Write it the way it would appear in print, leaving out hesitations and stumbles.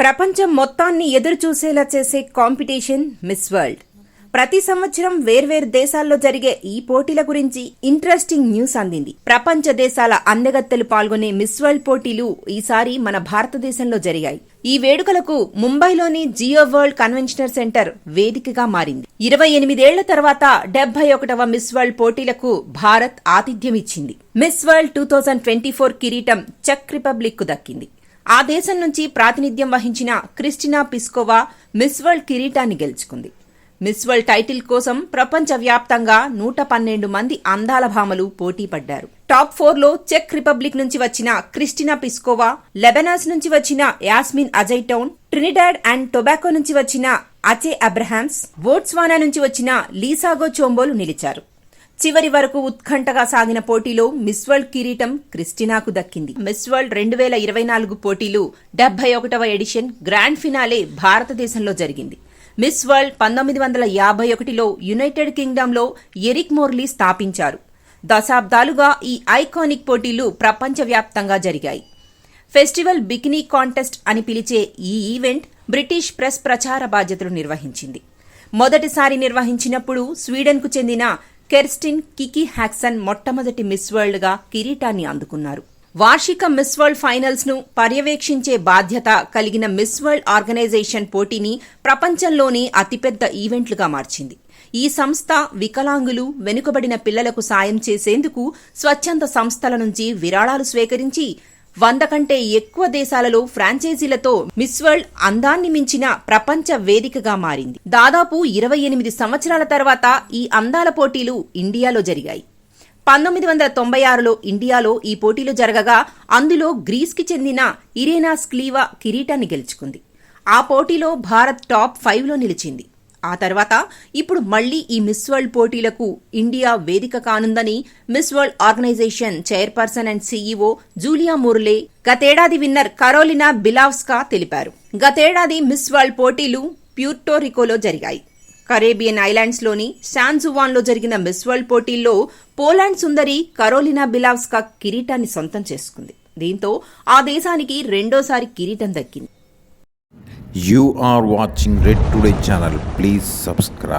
ప్రపంచం మొత్తాన్ని ఎదురుచూసేలా చేసే కాంపిటీషన్ మిస్ వరల్డ్. ప్రతి సంవత్సరం వేర్వేరు దేశాల్లో జరిగే ఈ పోటీల గురించి ఇంట్రెస్టింగ్ న్యూస్ అందింది. ప్రపంచ దేశాల అందగత్తెలు పాల్గొనే మిస్ వరల్డ్ పోటీలు ఈసారి మన భారతదేశంలో జరిగాయి. ఈ వేడుకలకు ముంబైలోని జియో వరల్డ్ కన్వెన్షన్ సెంటర్ వేదికగా మారింది. 28 ఏళ్ల తర్వాత 71వ మిస్ వరల్డ్ పోటీలకు భారత్ ఆతిథ్యమిచ్చింది. మిస్ వరల్డ్ 2024 కిరీటం చెక్ రిపబ్లిక్ కు దక్కింది. ఆ దేశం నుంచి ప్రాతినిధ్యం వహించిన క్రిస్టినా పిస్కోవా మిస్ వరల్డ్ కిరీటాన్ని గెలుచుకుంది. మిస్ వరల్డ్ టైటిల్ కోసం ప్రపంచవ్యాప్తంగా 112 మంది అందాల భామలు పోటీ పడ్డారు. టాప్ 4లో చెక్ రిపబ్లిక్ నుంచి వచ్చిన క్రిస్టినా పిస్కోవా, లెబనాన్ నుంచి వచ్చిన యాస్మిన్ అజైటౌన్, ట్రినిడాడ్ అండ్ టొబాకో నుంచి వచ్చిన అచే అబ్రహామ్స్, బోట్స్వానా నుంచి వచ్చిన లీసాగో చోంబోలు నిలిచారు. చివరి వరకు ఉత్కంఠగా సాగిన పోటీలో మిస్ వరల్డ్ కిరీటం క్రిస్టినాకు దక్కింది. మిస్ వరల్డ్ 2024 పోటీలు 71వ ఎడిషన్ గ్రాండ్ ఫినాలే భారతదేశంలో జరిగింది. మిస్ వరల్డ్ 1951లో యునైటెడ్ కింగ్డమ్లో ఎరిక్ మోర్లీ స్థాపించారు. దశాబ్దాలుగా ఈ ఐకానిక్ పోటీలు ప్రపంచవ్యాప్తంగా జరిగాయి. ఫెస్టివల్ బికినీ కాంటెస్ట్ అని పిలిచే ఈ ఈవెంట్ బ్రిటిష్ ప్రెస్ ప్రచార బాధ్యతలు నిర్వహించింది. మొదటిసారి నిర్వహించినప్పుడు స్వీడన్కు చెందిన కెర్స్టిన్ కికి హ్యాక్సన్ మొట్టమొదటి మిస్ వరల్డ్ గా కిరీటాన్ని అందుకున్నారు. వార్షిక మిస్ వరల్డ్ ఫైనల్స్ ను పర్యవేక్షించే బాధ్యత కలిగిన మిస్ వరల్డ్ ఆర్గనైజేషన్ పోటీని ప్రపంచంలోనే అతిపెద్ద ఈవెంట్లుగా మార్చింది. ఈ సంస్థ వికలాంగులు, వెనుకబడిన పిల్లలకు సాయం చేసేందుకు స్వచ్ఛంద సంస్థల నుంచి విరాళాలు స్వీకరించి 100 కంటే ఎక్కువ దేశాలలో ఫ్రాంచైజీలతో మిస్ వరల్డ్ అందాన్ని మించిన ప్రపంచ వేదికగా మారింది. దాదాపు 28 సంవత్సరాల తర్వాత ఈ అందాల పోటీలు ఇండియాలో జరిగాయి. 1996లో ఇండియాలో ఈ పోటీలు జరగగా అందులో గ్రీస్కి చెందిన ఇరేనా స్క్లీవా కిరీటాన్ని గెలుచుకుంది. ఆ పోటీలో భారత్ టాప్ 5లో నిలిచింది. ఆ తర్వాత ఇప్పుడు మళ్లీ ఈ మిస్ వరల్డ్ పోటీలకు ఇండియా వేదిక కానుందని Miss World Organisation chairperson and CEO Julia Morley, గతేడాది విన్నర్ కరోలినా బిలావ్స్కా తెలిపారు. గతేడాది మిస్ వరల్డ్ పోటీలు ప్యూర్టోరికోలో జరిగాయి. కరేబియన్ ఐలాండ్స్ లోని శాన్ జువాన్లో జరిగిన మిస్ వరల్డ్ పోటీల్లో పోలాండ్ సుందరి కరోలినా బిలావ్స్కా కిరీటాన్ని సొంతం చేసుకుంది. దీంతో ఆ దేశానికి రెండోసారి కిరీటం దక్కింది. You are watching Red Today channel. Please subscribe.